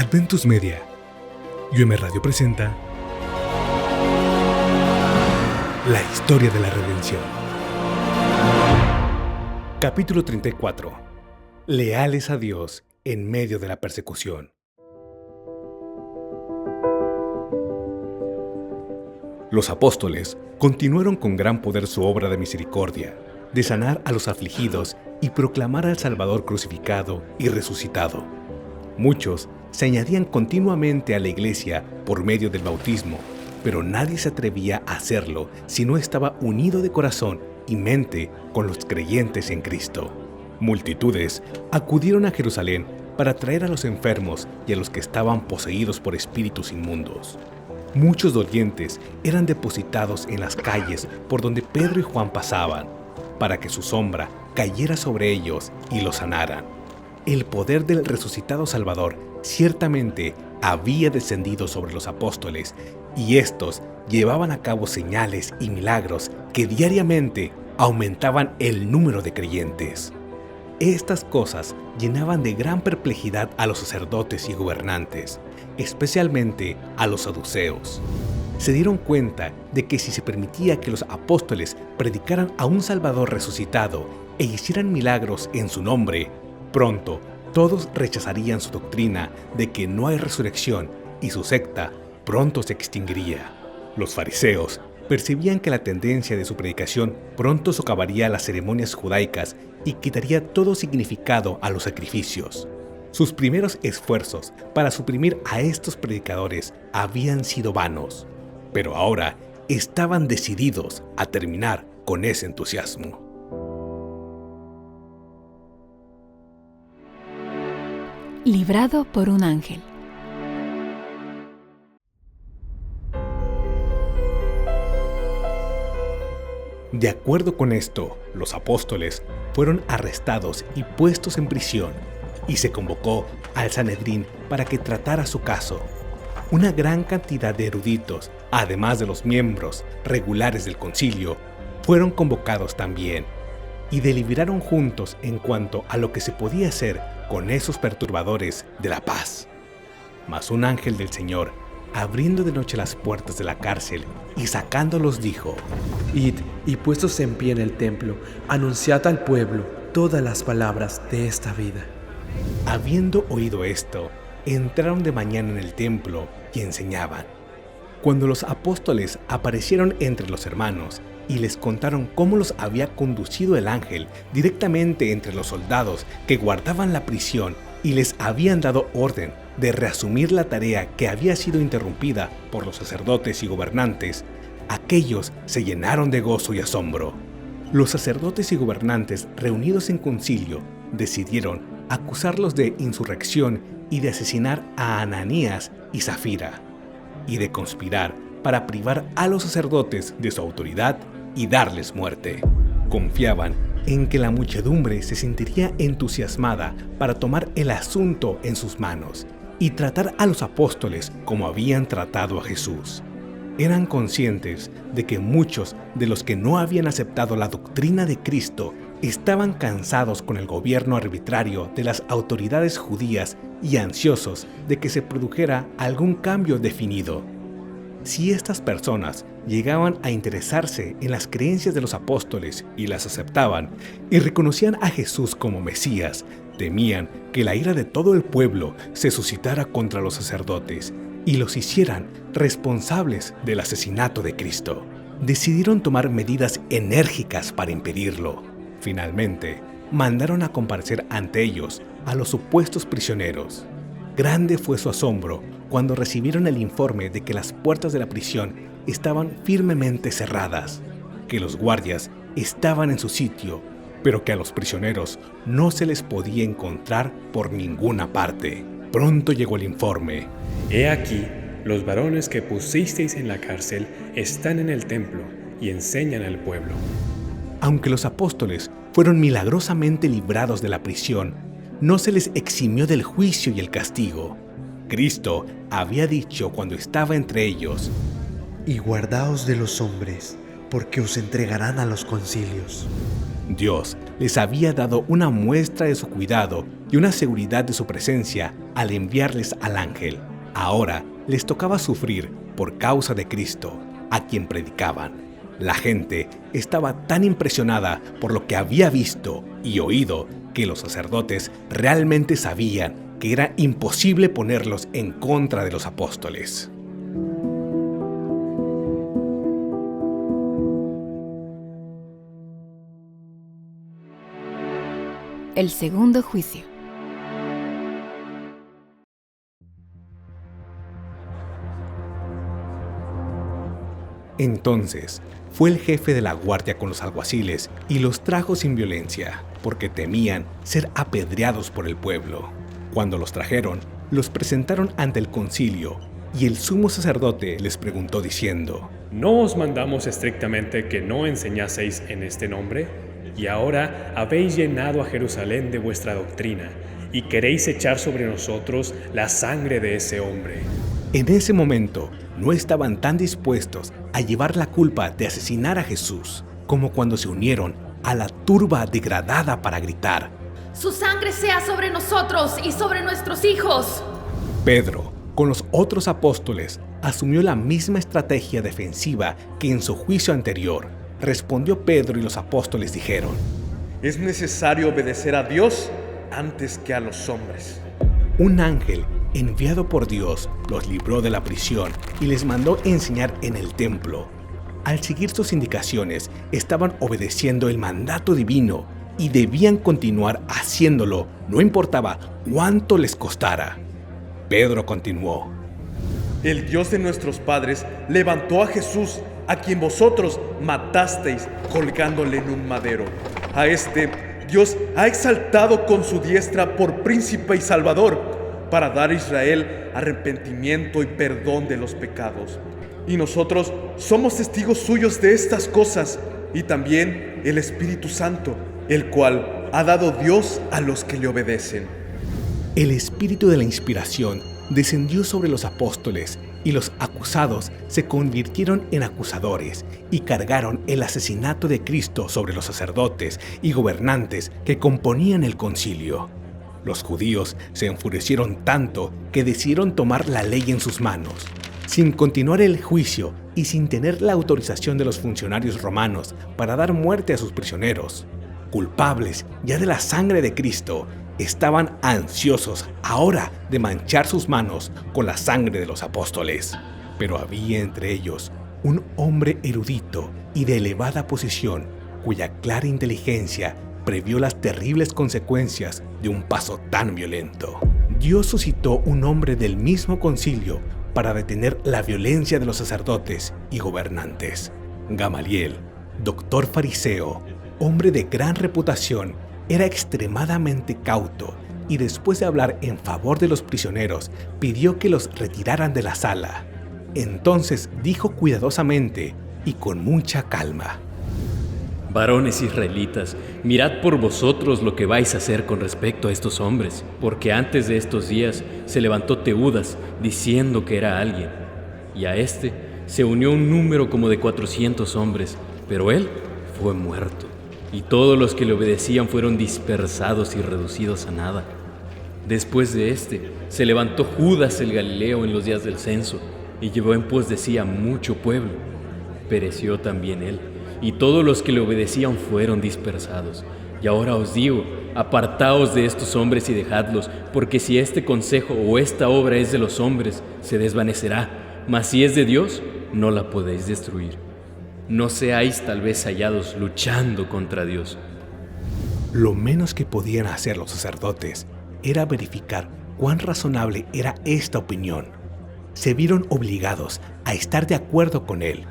Adventus Media y UM Radio presenta La historia de la redención. Capítulo 34. Leales a Dios en medio de la persecución. Los apóstoles continuaron con gran poder su obra de misericordia, de sanar a los afligidos y proclamar al Salvador crucificado y resucitado. Muchos se añadían continuamente a la iglesia por medio del bautismo, pero nadie se atrevía a hacerlo si no estaba unido de corazón y mente con los creyentes en Cristo. Multitudes acudieron a Jerusalén para traer a los enfermos y a los que estaban poseídos por espíritus inmundos. Muchos dolientes eran depositados en las calles por donde Pedro y Juan pasaban, para que su sombra cayera sobre ellos y los sanaran. El poder del resucitado Salvador ciertamente había descendido sobre los apóstoles, y estos llevaban a cabo señales y milagros que diariamente aumentaban el número de creyentes. Estas cosas llenaban de gran perplejidad a los sacerdotes y gobernantes, especialmente a los saduceos. Se dieron cuenta de que si se permitía que los apóstoles predicaran a un Salvador resucitado e hicieran milagros en su nombre, pronto todos rechazarían su doctrina de que no hay resurrección y su secta pronto se extinguiría. Los fariseos percibían que la tendencia de su predicación pronto socavaría las ceremonias judaicas y quitaría todo significado a los sacrificios. Sus primeros esfuerzos para suprimir a estos predicadores habían sido vanos, pero ahora estaban decididos a terminar con ese entusiasmo. Librado por un ángel. De acuerdo con esto, los apóstoles fueron arrestados y puestos en prisión, y se convocó al Sanedrín para que tratara su caso. Una gran cantidad de eruditos, además de los miembros regulares del concilio, fueron convocados también, y deliberaron juntos en cuanto a lo que se podía hacer con esos perturbadores de la paz. Mas un ángel del Señor, abriendo de noche las puertas de la cárcel y sacándolos, dijo: Id, y puestos en pie en el templo, anunciad al pueblo todas las palabras de esta vida. Habiendo oído esto, entraron de mañana en el templo y enseñaban. Cuando los apóstoles aparecieron entre los hermanos y les contaron cómo los había conducido el ángel directamente entre los soldados que guardaban la prisión y les habían dado orden de reasumir la tarea que había sido interrumpida por los sacerdotes y gobernantes, aquellos se llenaron de gozo y asombro. Los sacerdotes y gobernantes reunidos en concilio decidieron acusarlos de insurrección y de asesinar a Ananías y Zafira, y de conspirar para privar a los sacerdotes de su autoridad y darles muerte. Confiaban en que la muchedumbre se sentiría entusiasmada para tomar el asunto en sus manos y tratar a los apóstoles como habían tratado a Jesús. Eran conscientes de que muchos de los que no habían aceptado la doctrina de Cristo estaban cansados con el gobierno arbitrario de las autoridades judías y ansiosos de que se produjera algún cambio definido. Si estas personas llegaban a interesarse en las creencias de los apóstoles y las aceptaban y reconocían a Jesús como Mesías, temían que la ira de todo el pueblo se suscitara contra los sacerdotes y los hicieran responsables del asesinato de Cristo. Decidieron tomar medidas enérgicas para impedirlo. Finalmente, mandaron a comparecer ante ellos a los supuestos prisioneros. Grande fue su asombro cuando recibieron el informe de que las puertas de la prisión estaban firmemente cerradas, que los guardias estaban en su sitio, pero que a los prisioneros no se les podía encontrar por ninguna parte. Pronto llegó el informe: He aquí, los varones que pusisteis en la cárcel están en el templo y enseñan al pueblo. Aunque los apóstoles fueron milagrosamente librados de la prisión, no se les eximió del juicio y el castigo. Cristo había dicho cuando estaba entre ellos: Y guardaos de los hombres, porque os entregarán a los concilios. Dios les había dado una muestra de su cuidado y una seguridad de su presencia al enviarles al ángel. Ahora les tocaba sufrir por causa de Cristo, a quien predicaban. La gente estaba tan impresionada por lo que había visto y oído que los sacerdotes realmente sabían que era imposible ponerlos en contra de los apóstoles. El segundo juicio. Entonces fue el jefe de la guardia con los alguaciles y los trajo sin violencia, porque temían ser apedreados por el pueblo. Cuando los trajeron, los presentaron ante el concilio, y el sumo sacerdote les preguntó diciendo: ¿No os mandamos estrictamente que no enseñaseis en este nombre? Y ahora habéis llenado a Jerusalén de vuestra doctrina, y queréis echar sobre nosotros la sangre de ese hombre. En ese momento no estaban tan dispuestos a llevar la culpa de asesinar a Jesús como cuando se unieron a la turba degradada para gritar: ¡Su sangre sea sobre nosotros y sobre nuestros hijos! Pedro, con los otros apóstoles, asumió la misma estrategia defensiva que en su juicio anterior. Respondió Pedro y los apóstoles dijeron: Es necesario obedecer a Dios antes que a los hombres. Un ángel enviado por Dios los libró de la prisión y les mandó enseñar en el templo. Al seguir sus indicaciones, estaban obedeciendo el mandato divino y debían continuar haciéndolo, no importaba cuánto les costara. Pedro continuó: El Dios de nuestros padres levantó a Jesús, a quien vosotros matasteis colgándole en un madero. A este Dios ha exaltado con su diestra por príncipe y salvador, para dar a Israel arrepentimiento y perdón de los pecados. Y nosotros somos testigos suyos de estas cosas, y también el Espíritu Santo, el cual ha dado Dios a los que le obedecen. El espíritu de la inspiración descendió sobre los apóstoles, y los acusados se convirtieron en acusadores y cargaron el asesinato de Cristo sobre los sacerdotes y gobernantes que componían el concilio. Los judíos se enfurecieron tanto que decidieron tomar la ley en sus manos. Sin continuar el juicio y sin tener la autorización de los funcionarios romanos para dar muerte a sus prisioneros, culpables ya de la sangre de Cristo, estaban ansiosos ahora de manchar sus manos con la sangre de los apóstoles. Pero había entre ellos un hombre erudito y de elevada posición, cuya clara inteligencia previó las terribles consecuencias de un paso tan violento. Dios suscitó un hombre del mismo concilio para detener la violencia de los sacerdotes y gobernantes. Gamaliel, doctor fariseo, hombre de gran reputación, era extremadamente cauto y después de hablar en favor de los prisioneros, pidió que los retiraran de la sala. Entonces dijo cuidadosamente y con mucha calma: Varones israelitas, mirad por vosotros lo que vais a hacer con respecto a estos hombres, porque antes de estos días se levantó Teudas diciendo que era alguien, y a este se unió un número como de 400 hombres, pero él fue muerto, y todos los que le obedecían fueron dispersados y reducidos a nada. Después de este se levantó Judas el Galileo en los días del censo, y llevó en pos de sí a mucho pueblo. Pereció también él, y todos los que le obedecían fueron dispersados. Y ahora os digo, apartaos de estos hombres y dejadlos, porque si este consejo o esta obra es de los hombres, se desvanecerá, mas si es de Dios, no la podéis destruir. No seáis tal vez hallados luchando contra Dios. Lo menos que podían hacer los sacerdotes era verificar cuán razonable era esta opinión. Se vieron obligados a estar de acuerdo con él,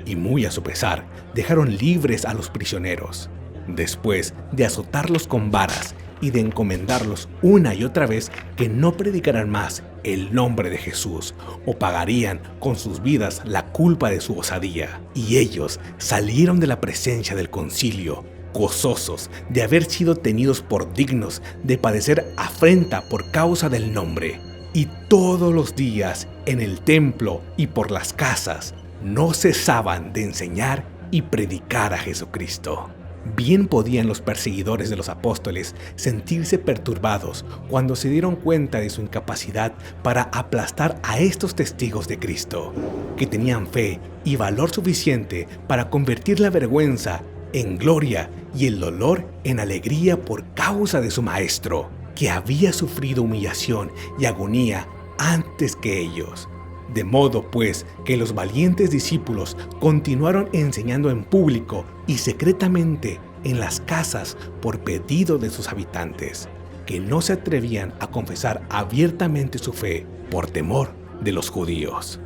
y muy a su pesar, dejaron libres a los prisioneros. Después de azotarlos con varas y de encomendarlos una y otra vez que no predicaran más el nombre de Jesús o pagarían con sus vidas la culpa de su osadía. Y ellos salieron de la presencia del concilio, gozosos de haber sido tenidos por dignos de padecer afrenta por causa del nombre. Y todos los días en el templo y por las casas no cesaban de enseñar y predicar a Jesucristo. Bien podían los perseguidores de los apóstoles sentirse perturbados cuando se dieron cuenta de su incapacidad para aplastar a estos testigos de Cristo, que tenían fe y valor suficiente para convertir la vergüenza en gloria y el dolor en alegría por causa de su Maestro, que había sufrido humillación y agonía antes que ellos. De modo pues que los valientes discípulos continuaron enseñando en público y secretamente en las casas por pedido de sus habitantes, que no se atrevían a confesar abiertamente su fe por temor de los judíos.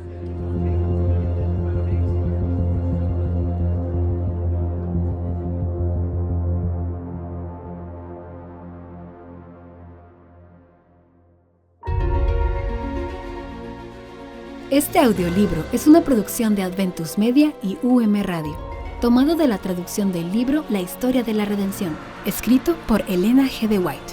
Este audiolibro es una producción de Adventus Media y UM Radio, tomado de la traducción del libro La Historia de la Redención, escrito por Elena G. de White.